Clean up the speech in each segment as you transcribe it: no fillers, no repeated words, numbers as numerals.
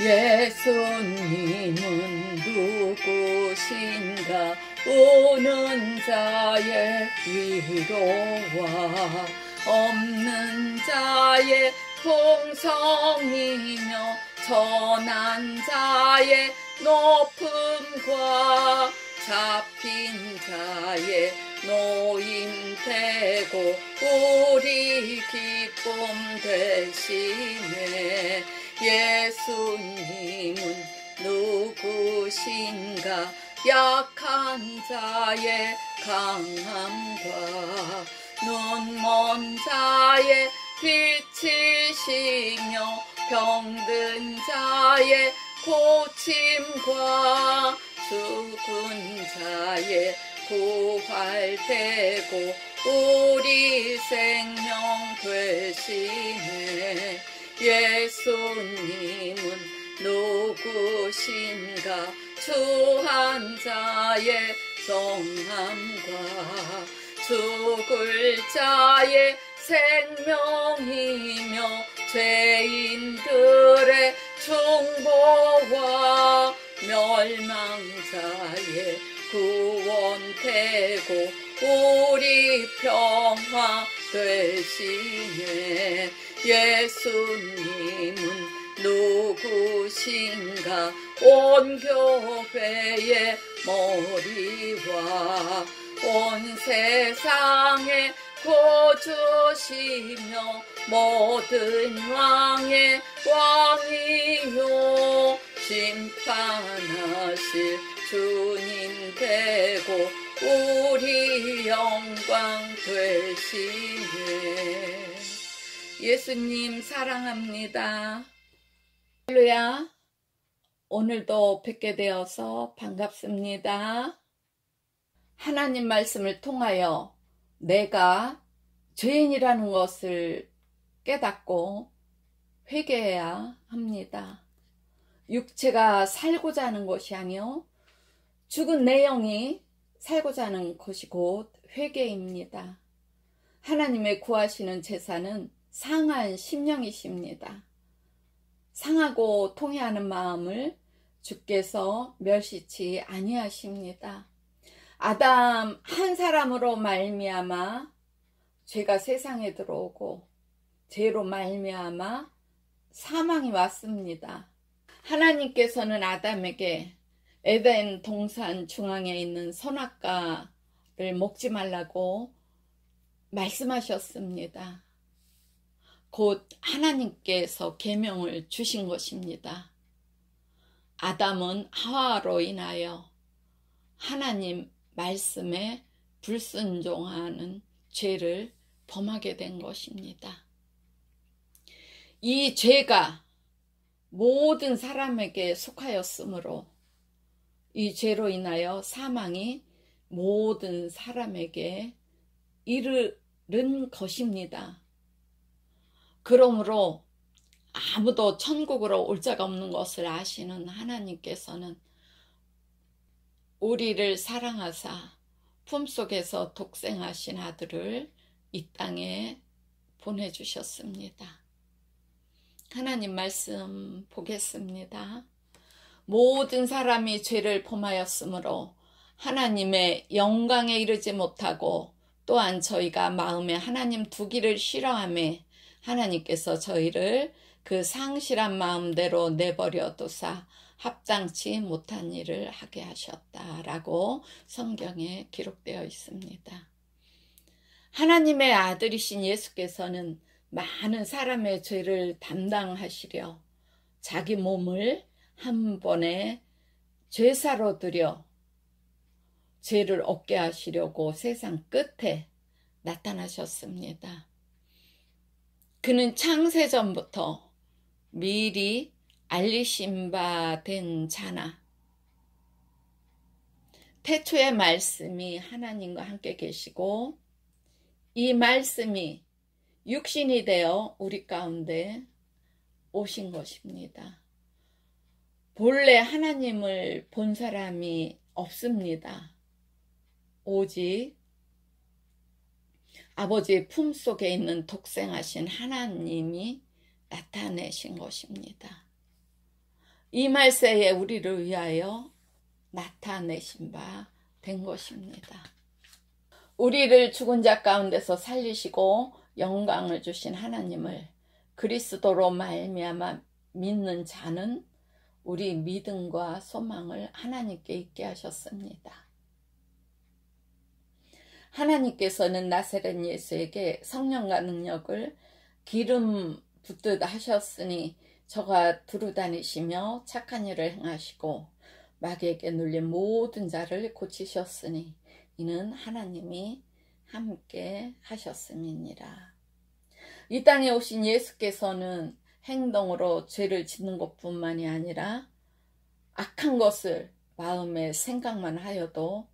예수님은 누구신가? 오는 자의 위로와 없는 자의 동성이며 천한 자의 높음과 잡힌 자의 노임 되고 우리 기쁨 되시네. 예수님은 누구신가? 약한 자의 강함과 눈먼 자의 빛이시며 병든 자의 고침과 죽은 자의 부활되고 우리 생명 되시네. 예수님은 누구신가? 추한 자의 성함과 죽을 자의 생명이며 죄인들의 중보와 멸망자의 구원되고 우리 평화 되시네. 예수님은 누구신가? 온 교회의 머리와 온 세상의 구주시며 모든 왕의 왕이요 심판하실 주님 되고 우리 영광 되시네. 예수님 사랑합니다. 할렐루야. 오늘도 뵙게 되어서 반갑습니다. 하나님 말씀을 통하여 내가 죄인이라는 것을 깨닫고 회개해야 합니다. 육체가 살고자 하는 것이 아니요 죽은 내 영이 살고자 하는 것이 곧 회개입니다. 하나님의 구하시는 제사는 상한 심령이십니다. 상하고 통회하는 마음을 주께서 멸시치 아니하십니다. 아담 한 사람으로 말미암아 죄가 세상에 들어오고 죄로 말미암아 사망이 왔습니다. 하나님께서는 아담에게 에덴 동산 중앙에 있는 선악과를 먹지 말라고 말씀하셨습니다. 곧 하나님께서 계명을 주신 것입니다. 아담은 하와로 인하여 하나님 말씀에 불순종하는 죄를 범하게 된 것입니다. 이 죄가 모든 사람에게 속하였으므로 이 죄로 인하여 사망이 모든 사람에게 이르는 것입니다. 그러므로 아무도 천국으로 올 자가 없는 것을 아시는 하나님께서는 우리를 사랑하사 품속에서 독생하신 아들을 이 땅에 보내주셨습니다. 하나님 말씀 보겠습니다. 모든 사람이 죄를 범하였으므로 하나님의 영광에 이르지 못하고 또한 저희가 마음에 하나님 두기를 싫어하며 하나님께서 저희를 그 상실한 마음대로 내버려 두사 합당치 못한 일을 하게 하셨다라고 성경에 기록되어 있습니다. 하나님의 아들이신 예수께서는 많은 사람의 죄를 담당하시려 자기 몸을 한 번에 죄사로 드려 죄를 얻게 하시려고 세상 끝에 나타나셨습니다. 그는 창세전부터 미리 알리신 바 된 자나 태초의 말씀이 하나님과 함께 계시고 이 말씀이 육신이 되어 우리 가운데 오신 것입니다. 본래 하나님을 본 사람이 없습니다. 오직 아버지의 품속에 있는 독생하신 하나님이 나타내신 것입니다. 이 말세에 우리를 위하여 나타내신 바 된 것입니다. 우리를 죽은 자 가운데서 살리시고 영광을 주신 하나님을 그리스도로 말미암아 믿는 자는 우리 믿음과 소망을 하나님께 있게 하셨습니다. 하나님께서는 나사렛 예수에게 성령과 능력을 기름 붓듯 하셨으니 저가 두루다니시며 착한 일을 행하시고 마귀에게 눌린 모든 자를 고치셨으니 이는 하나님이 함께 하셨음이니라. 이 땅에 오신 예수께서는 행동으로 죄를 짓는 것뿐만이 아니라 악한 것을 마음에 생각만 하여도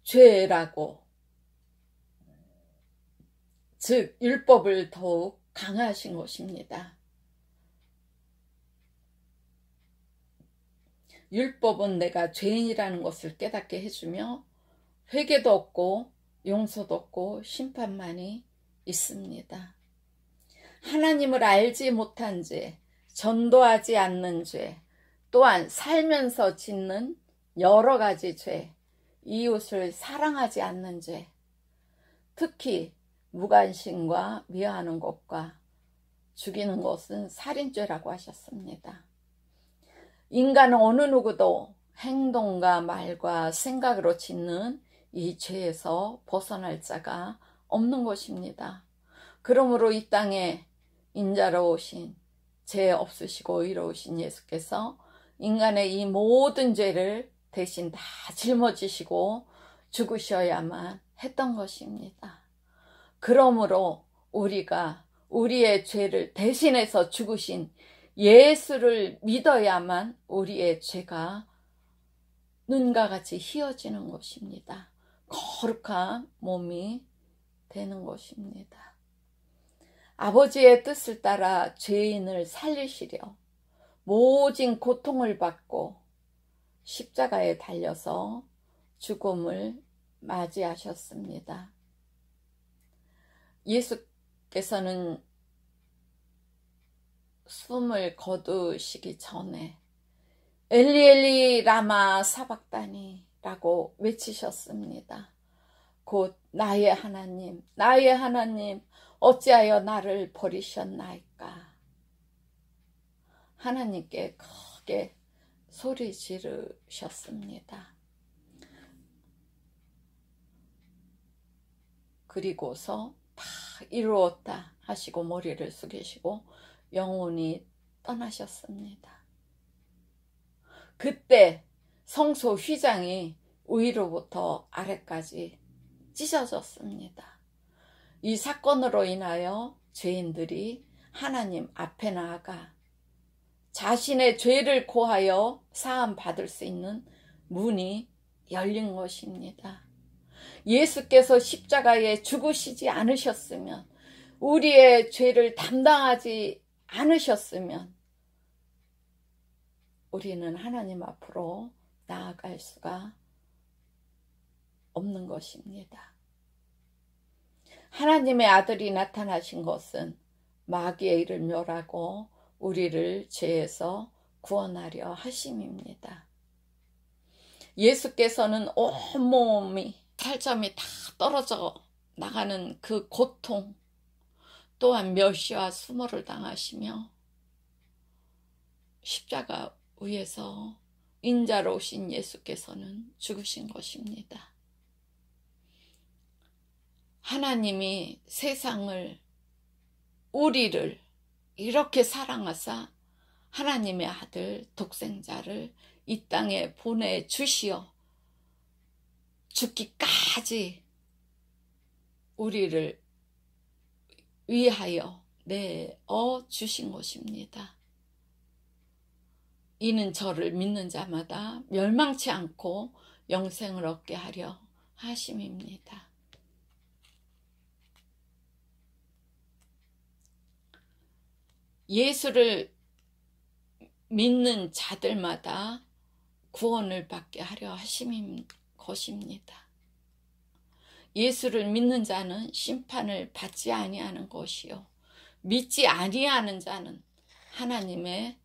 죄라고, 즉 율법을 더욱 강화하신 것입니다. 율법은 내가 죄인이라는 것을 깨닫게 해주며 회개도 없고 용서도 없고 심판만이 있습니다. 하나님을 알지 못한 죄, 전도하지 않는 죄, 또한 살면서 짓는 여러 가지 죄, 이웃을 사랑하지 않는 죄, 특히 무관심과 미워하는 것과 죽이는 것은 살인죄라고 하셨습니다. 인간은 어느 누구도 행동과 말과 생각으로 짓는 이 죄에서 벗어날 자가 없는 것입니다. 그러므로 이 땅에 인자로 오신 죄 없으시고 의로우신 예수께서 인간의 이 모든 죄를 대신 다 짊어지시고 죽으셔야만 했던 것입니다. 그러므로 우리가 우리의 죄를 대신해서 죽으신 예수를 믿어야만 우리의 죄가 눈과 같이 희어지는 것입니다. 거룩한 몸이 되는 것입니다. 아버지의 뜻을 따라 죄인을 살리시려 모진 고통을 받고 십자가에 달려서 죽음을 맞이하셨습니다. 예수께서는 숨을 거두시기 전에 엘리 엘리 라마 사박다니 라고 외치셨습니다. 곧 나의 하나님, 나의 하나님 어찌하여 나를 버리셨나이까. 하나님께 크게 소리 지르셨습니다. 그리고서 다 이루었다 하시고 머리를 숙이시고 영원히 떠나셨습니다. 그때 성소 휘장이 위로부터 아래까지 찢어졌습니다. 이 사건으로 인하여 죄인들이 하나님 앞에 나아가 자신의 죄를 고하여 사함 받을 수 있는 문이 열린 것입니다. 예수께서 십자가에 죽으시지 않으셨으면, 우리의 죄를 담당하지 않으셨으면 우리는 하나님 앞으로 나아갈 수가 없는 것입니다. 하나님의 아들이 나타나신 것은 마귀의 일을 멸하고 우리를 죄에서 구원하려 하심입니다. 예수께서는 온몸이 살점이 다 떨어져 나가는 그 고통, 또한 멸시와 수모를 당하시며 십자가 위에서 인자로 오신 예수께서는 죽으신 것입니다. 하나님이 세상을, 우리를 이렇게 사랑하사 하나님의 아들 독생자를 이 땅에 보내주시어 죽기까지 우리를 위하여 내어 주신 것입니다. 이는 저를 믿는 자마다 멸망치 않고 영생을 얻게 하려 하심입니다. 예수를 믿는 자들마다 구원을 받게 하려 하심인 것입니다. 예수를 믿는 자는 심판을 받지 아니하는 것이요, 믿지 아니하는 자는 하나님의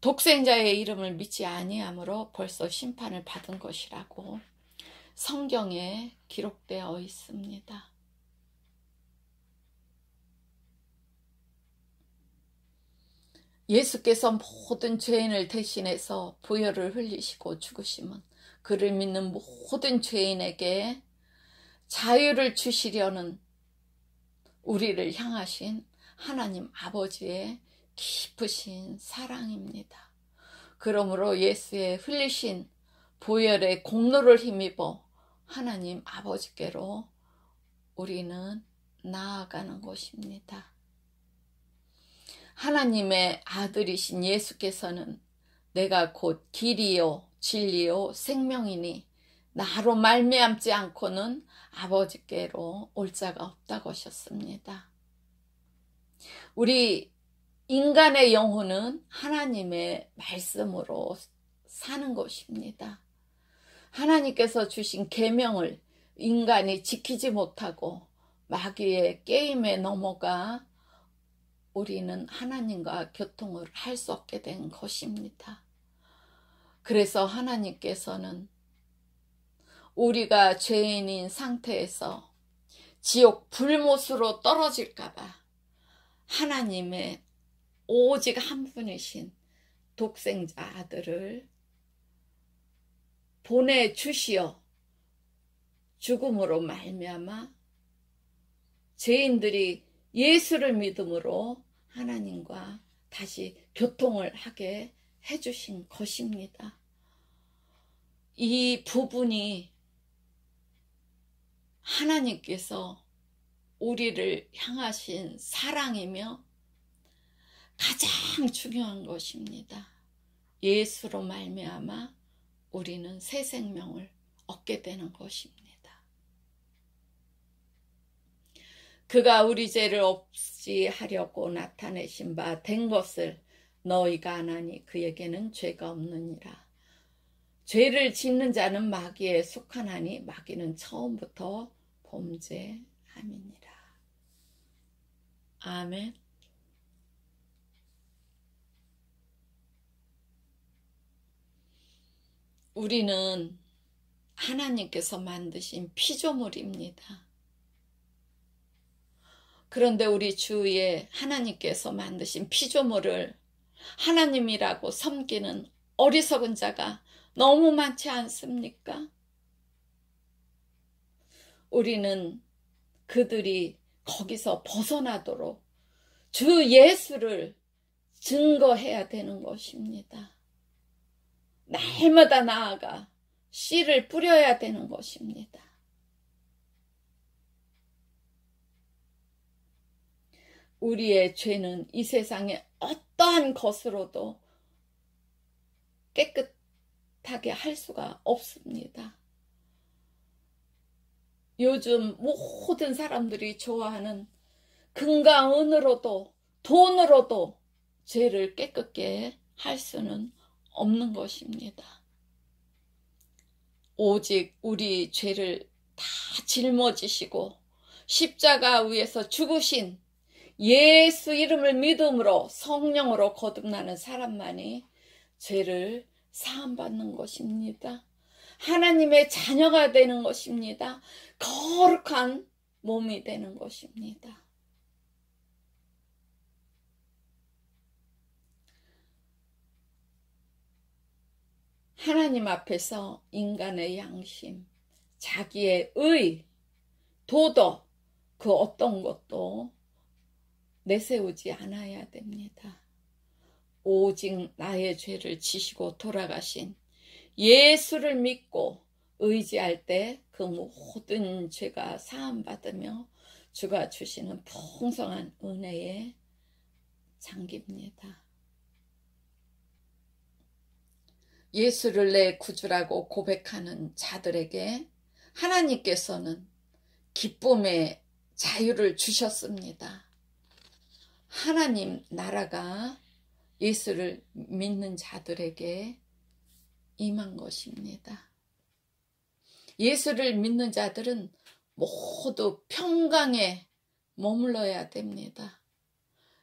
독생자의 이름을 믿지 아니함으로 벌써 심판을 받은 것이라고 성경에 기록되어 있습니다. 예수께서 모든 죄인을 대신해서 보혈을 흘리시고 죽으심은 그를 믿는 모든 죄인에게 자유를 주시려는 우리를 향하신 하나님 아버지의 깊으신 사랑입니다. 그러므로 예수의 흘리신 보혈의 공로를 힘입어 하나님 아버지께로 우리는 나아가는 것입니다. 하나님의 아들이신 예수께서는 내가 곧 길이요 진리요 생명이니 나로 말미암지 않고는 아버지께로 올 자가 없다고 하셨습니다. 우리 인간의 영혼은 하나님의 말씀으로 사는 것입니다. 하나님께서 주신 계명을 인간이 지키지 못하고 마귀의 게임에 넘어가 우리는 하나님과 교통을 할 수 없게 된 것입니다. 그래서 하나님께서는 우리가 죄인인 상태에서 지옥 불못으로 떨어질까봐 하나님의 오직 한 분이신 독생자 아들을 보내주시어 죽음으로 말미암아 죄인들이 예수를 믿음으로 하나님과 다시 교통을 하게 해주신 것입니다. 이 부분이 하나님께서 우리를 향하신 사랑이며 가장 중요한 것입니다. 예수로 말미암아 우리는 새 생명을 얻게 되는 것입니다. 그가 우리 죄를 없이 하려고 나타내신 바 된 것을 너희가 아나니 그에게는 죄가 없느니라. 죄를 짓는 자는 마귀에 속하나니 마귀는 처음부터 범죄함이니라. 아멘. 우리는 하나님께서 만드신 피조물입니다. 그런데 우리 주위에 하나님께서 만드신 피조물을 하나님이라고 섬기는 어리석은 자가 너무 많지 않습니까? 우리는 그들이 거기서 벗어나도록 주 예수를 증거해야 되는 것입니다. 날마다 나아가 씨를 뿌려야 되는 것입니다. 우리의 죄는 이 세상의 어떠한 것으로도 깨끗하게 할 수가 없습니다. 요즘 모든 사람들이 좋아하는 금과 은으로도 돈으로도 죄를 깨끗게 할 수는 없는 것입니다. 오직 우리 죄를 다 짊어지시고 십자가 위에서 죽으신 예수 이름을 믿음으로 성령으로 거듭나는 사람만이 죄를 사함받는 것입니다. 하나님의 자녀가 되는 것입니다. 거룩한 몸이 되는 것입니다. 하나님 앞에서 인간의 양심, 자기의 의, 도덕, 그 어떤 것도 내세우지 않아야 됩니다. 오직 나의 죄를 지시고 돌아가신 예수를 믿고 의지할 때 그 모든 죄가 사함받으며 주가 주시는 풍성한 은혜에 잠깁니다. 예수를 내 구주라고 고백하는 자들에게 하나님께서는 기쁨의 자유를 주셨습니다. 하나님 나라가 예수를 믿는 자들에게 임한 것입니다. 예수를 믿는 자들은 모두 평강에 머물러야 됩니다.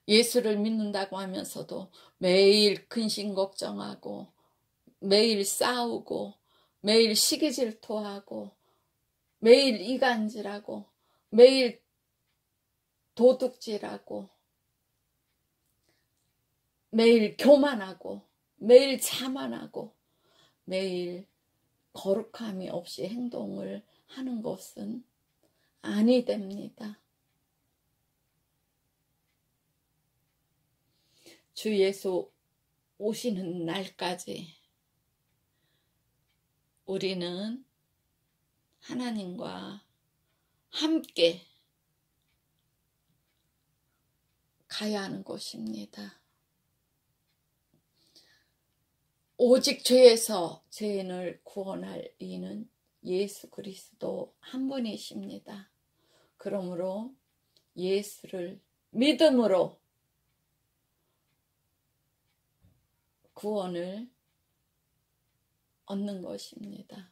예수를 믿는다고 하면서도 매일 근심 걱정하고 매일 싸우고 매일 시기질투하고 매일 이간질하고 매일 도둑질하고 매일 교만하고 매일 자만하고 매일 거룩함이 없이 행동을 하는 것은 아니 됩니다. 주 예수 오시는 날까지 우리는 하나님과 함께 가야 하는 것입니다. 오직 죄에서 죄인을 구원할 이는 예수 그리스도 한 분이십니다. 그러므로 예수를 믿음으로 구원을 얻는 것입니다.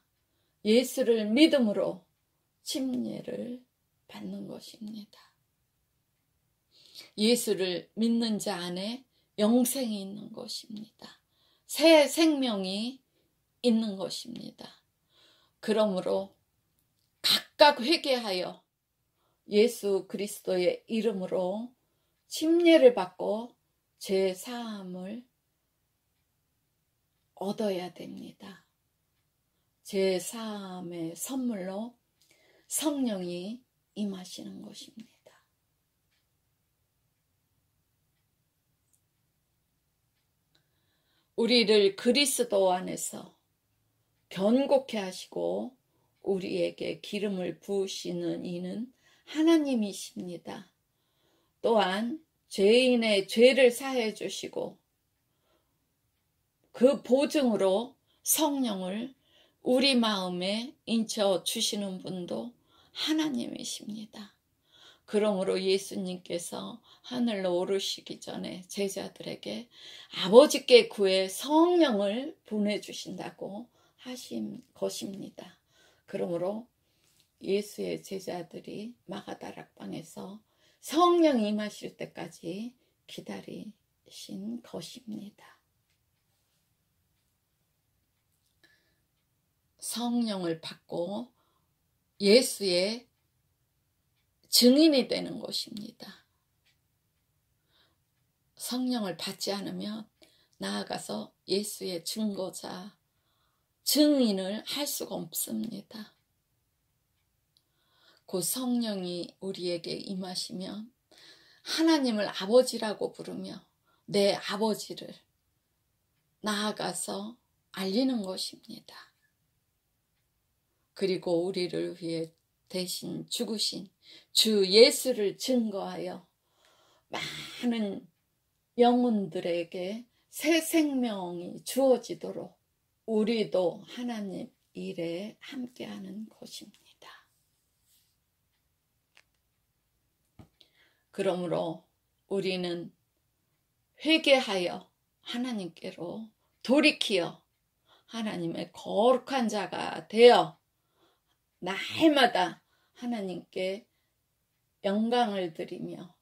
예수를 믿음으로 침례를 받는 것입니다. 예수를 믿는 자 안에 영생이 있는 것입니다. 새 생명이 있는 것입니다. 그러므로 각각 회개하여 예수 그리스도의 이름으로 침례를 받고 죄 사함을 얻어야 됩니다. 죄 사함의 선물로 성령이 임하시는 것입니다. 우리를 그리스도 안에서 견고케 하시고 우리에게 기름을 부으시는 이는 하나님이십니다. 또한 죄인의 죄를 사해 주시고 그 보증으로 성령을 우리 마음에 인쳐 주시는 분도 하나님이십니다. 그러므로 예수님께서 하늘로 오르시기 전에 제자들에게 아버지께 구해 성령을 보내주신다고 하신 것입니다. 그러므로 예수의 제자들이 마가다락방에서 성령이 임하실 때까지 기다리신 것입니다. 성령을 받고 예수의 증인이 되는 것입니다. 성령을 받지 않으면 나아가서 예수의 증거자, 증인을 할 수가 없습니다. 그 성령이 우리에게 임하시면 하나님을 아버지라고 부르며 내 아버지를 나아가서 알리는 것입니다. 그리고 우리를 위해 대신 죽으신 주 예수를 증거하여 많은 영혼들에게 새 생명이 주어지도록 우리도 하나님 일에 함께하는 것입니다. 그러므로 우리는 회개하여 하나님께로 돌이키어 하나님의 거룩한 자가 되어 날마다 하나님께 영광을 드리며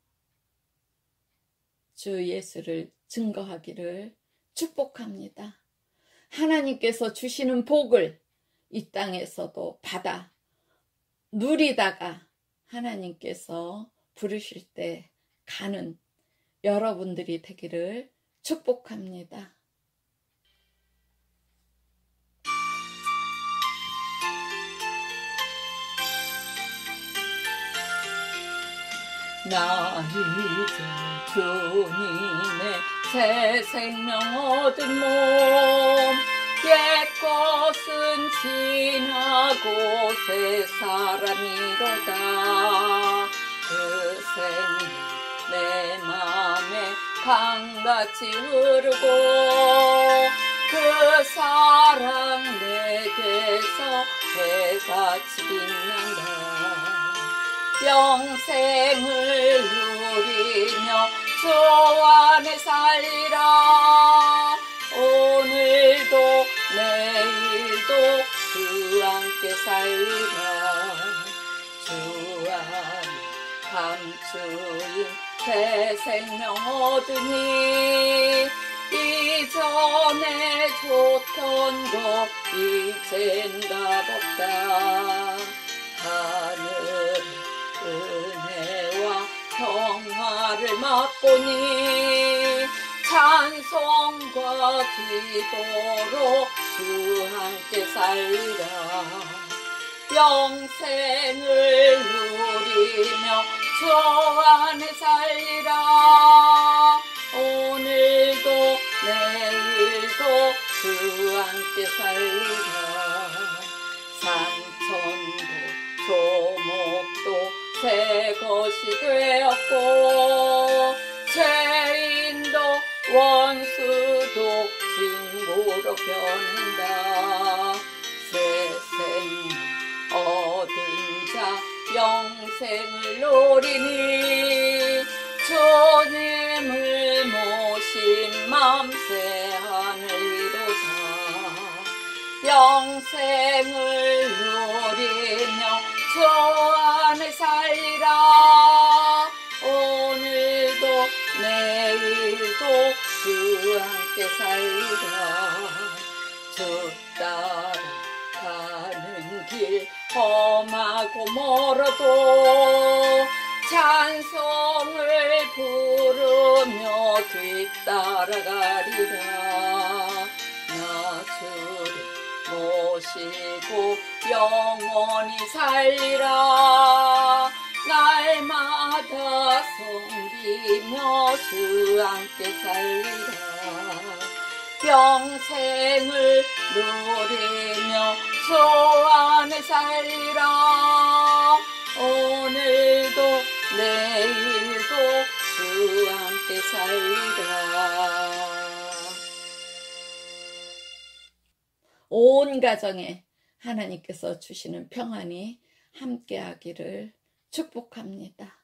주 예수를 증거하기를 축복합니다. 하나님께서 주시는 복을 이 땅에서도 받아 누리다가 하나님께서 부르실 때 가는 여러분들이 되기를 축복합니다. 나 이제 주님의 새 생명 얻은 몸 옛것은 지나고 새 사람이로다. 그 생명 내 맘에 강같이 흐르고 그 사랑 내게서 해같이 빛난다. 영생을 누리며 주 안에 살리라. 오늘도 내일도 주 함께 살리라. 주 안에 감추인 새 생명 얻으니 이전에 좋던 거 이젠 값없다. 하늘 은혜와 평화를 맛보니 찬송과 기도로 주 함께 살리라. 영생을 누리며 주 안에 살리라. 오늘도 내일도 주 함께 살리라. 산천도 조목도 새 것이 되었고 죄인도 원수도 친구로 변한다. 새 생명 얻은 자 영생을 노리니 주님을 모신 맘 새 하늘이로다. 영생을 누리며 주 안에 살리라. 오늘도 내일도 주 함께 살리라. 주 따라 가는 길 험하고 멀어도 찬송을 부르며 뒤따라가리라. 나 주를 모시고 영원히 살리라. 날마다 섬기며 주 함께 살리라. 영생을 누리며 주 안에 살리라. 오늘도 내일도 주 함께 살리라. 온 가정에 하나님께서 주시는 평안이 함께하기를 축복합니다.